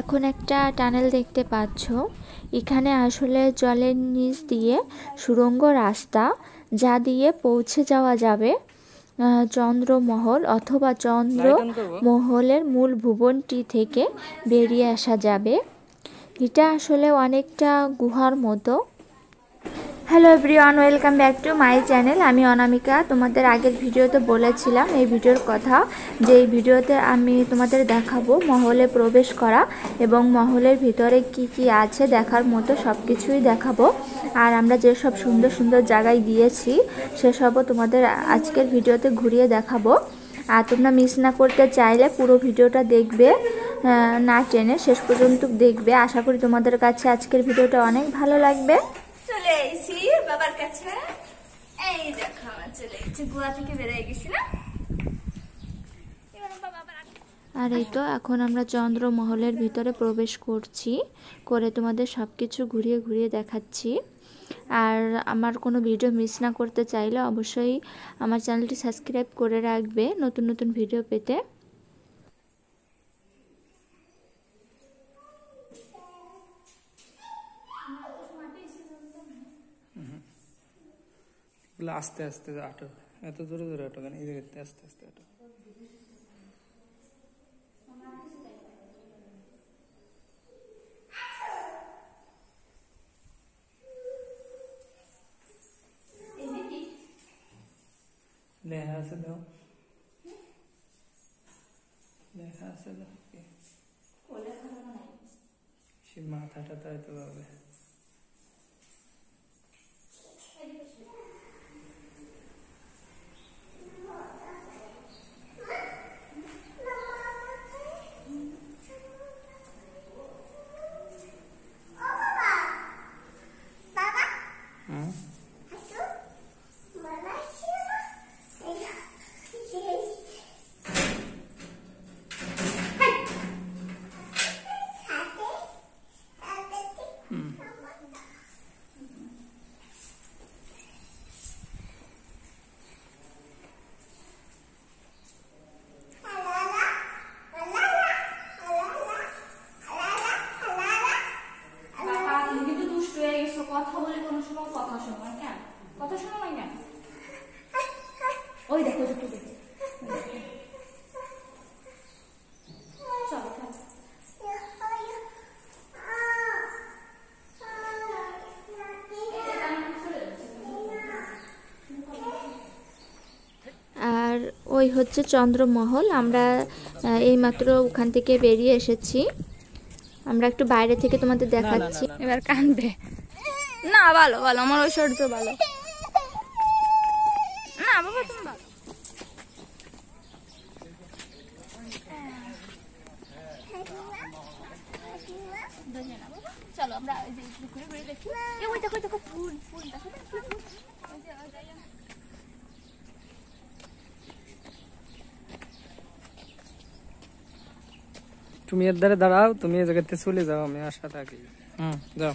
এখন একটা টানেল দেখতে পাচ্ছ, এখানে আসলে জলের নিচ দিয়ে সুড়ঙ্গ রাস্তা, যা দিয়ে পৌঁছে যাওয়া যাবে চন্দ্রমহল অথবা চন্দ্রমহলের মূল ভুবনটি থেকে বেরিয়ে আসা যাবে। এটা আসলে অনেকটা গুহার মতো। Hello everyone, welcome back to my channel. আমি অনামিকা। তোমাদের আগের ভিডিওতে বলেছিলাম এই ভিডিওর কথা, যে এই ভিডিওতে আমি তোমাদের দেখাবো মহলে প্রবেশ করা এবং মহলের ভিতরে কি কি আছে দেখার মতো সব কিছুই দেখাবো। আর আমরা যেসব সুন্দর সুন্দর জায়গায় গিয়েছি সেসবও তোমাদের আজকের ভিডিওতে ঘুরিয়ে দেখাবো। আর তোমরা মিস না করতে চাইলে পুরো ভিডিওটা দেখবে, না টেনে শেষ পর্যন্ত দেখবে। আশা করি তোমাদের কাছে আজকের ভিডিওটা অনেক ভালো লাগবে। চলে এসেছি বাবার কাছে। এই দেখো আমার চলে এসেছি, গোয়া থেকে বেরিয়ে গেছি না। আর এই তো এখন আমরা চন্দ্রমহলের ভিতরে প্রবেশ করে তোমাদের সব কিছু ঘুরিয়ে ঘুরিয়ে দেখাচ্ছি। আর আমার কোনো ভিডিও মিস না করতে চাইলে অবশ্যই আমার চ্যানেলটি সাবস্ক্রাইব করে রাখবে নতুন নতুন ভিডিও পেতে। আস্তে আস্তে আটো, এত জোরে জোরে আটো কেন? এই জায়গাতে আস্তে আস্তে আটো। লেখা আছে দাও, লেখা আছে দাও। সে মাথাটা তাই তো পাবে। ওই দেখো দেখো আর ওই হচ্ছে চন্দ্রমহল। আমরা এইমাত্র ওখান থেকে বেরিয়ে এসেছি। আমরা একটু বাইরে থেকে তোমাদের দেখাচ্ছি। এবার কানবে না। ভালো ভালো, আমার ঐশ্বর্য ভালো না বাবা, তুমি ভালো। চলো আমরা ঘুরে ঘুরে দেখি। ওই দেখো দেখো ফুল ফুল দেখো। তুমি এর ধারে দাঁড়াও, তুমি এই জায়গাতে চলে যাও, আমি আশা থাকি। যাও।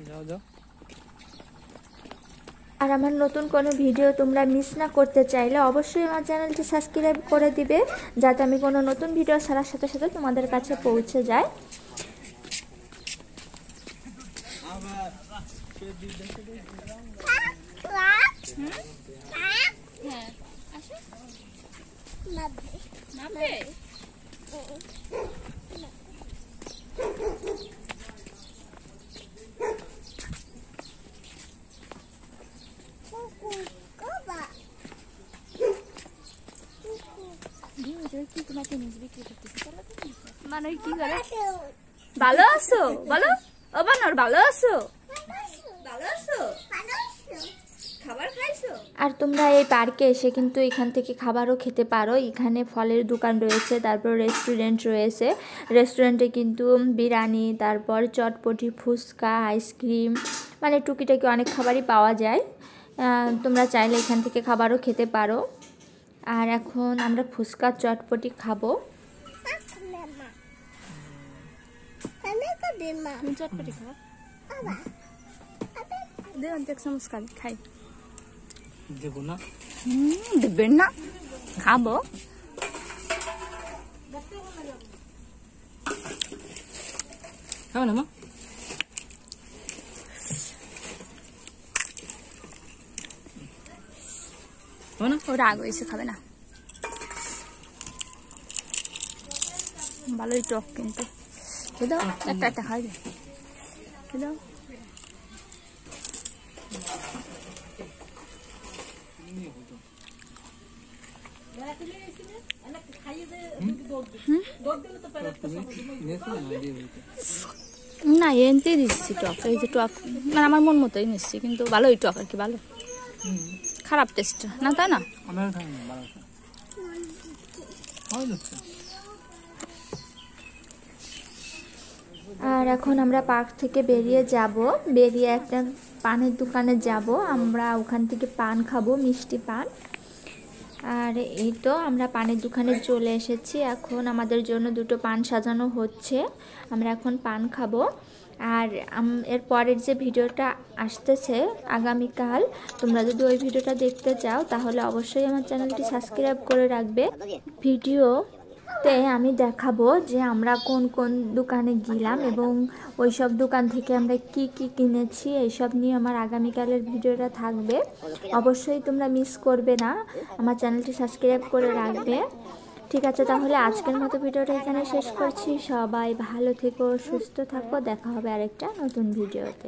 যাও যাও। আর আমার নতুন কোনো ভিডিও তোমরা মিস না করতে চাইলে অবশ্যই আমার চ্যানেলটি সাবস্ক্রাইব করে দিবে, যাতে আমি কোনো নতুন ভিডিও ছাড়ার সাথে সাথে তোমাদের কাছে পৌঁছে যায়। মানে কি করে? ভালো আছো বলো। ও বানর ভালো আছো? ভালো আছো? খাবার খাইছো? আর তোমরা এই পার্কে এসে কিন্তু এখান থেকে খাবারও খেতে পারো। এখানে ফলের দোকান রয়েছে, তারপর রেস্টুরেন্ট রয়েছে। রেস্টুরেন্টে কিন্তু বিরিয়ানি, তারপর চটপটি, ফুচকা, আইসক্রিম, মানে টুকিটাকি অনেক খাবারই পাওয়া যায়। তোমরা চাইলে এখান থেকে খাবারও খেতে পারো। আর এখন আমরা ফুচকা চটপটি খাবো। চটপটি খাও। দেন এক চামচ খাই। দেবো না। দেবেন না, খাবো। খাবে না মা? খাবে না? ও রাগ হয়েছে, খাবে না। ভালোই টক কিন্তু। খেয়ে দাও, একটা একটা খাই দে, খেয়ে দাও। না এনতে দিচ্ছি টক, এই যে টক মানে আমার মন মতোই নিচ্ছি, কিন্তু ভালোই টক আর কি, ভালো, খারাপ টেস্ট না, তাই না? আমার খাই না, ভালো খাই। আর এখন আমরা পার্ক থেকে বেরিয়ে একটা পানের দোকানে যাব, আমরা ওখান থেকে পান খাবো, মিষ্টি পান। আর এই তো আমরা পানের দোকানে চলে এসেছি, এখন আমাদের জন্য দুটো পান সাজানো হচ্ছে, আমরা এখন পান খাবো। আর এর পরের যে ভিডিওটা আসতেছে আগামীকাল, তোমরা যদি ওই ভিডিওটা দেখতে চাও তাহলে অবশ্যই আমার চ্যানেলটি সাবস্ক্রাইব করে রাখবে। ভিডিওতে আমি দেখাবো যে আমরা কোন কোন দোকানে গেলাম এবং ওই সব দোকান থেকে আমরা কি কি কিনেছি, এইসব নিয়ে আমার আগামীকালের ভিডিওটা থাকবে। অবশ্যই তোমরা মিস করবে না, আমার চ্যানেলটি সাবস্ক্রাইব করে রাখবে। ঠিক আছে, তাহলে আজকের মতো ভিডিওটা এখানে শেষ করছি। সবাই ভালো থেকো, সুস্থ থাকো, দেখা হবে আরেকটা নতুন ভিডিওতে।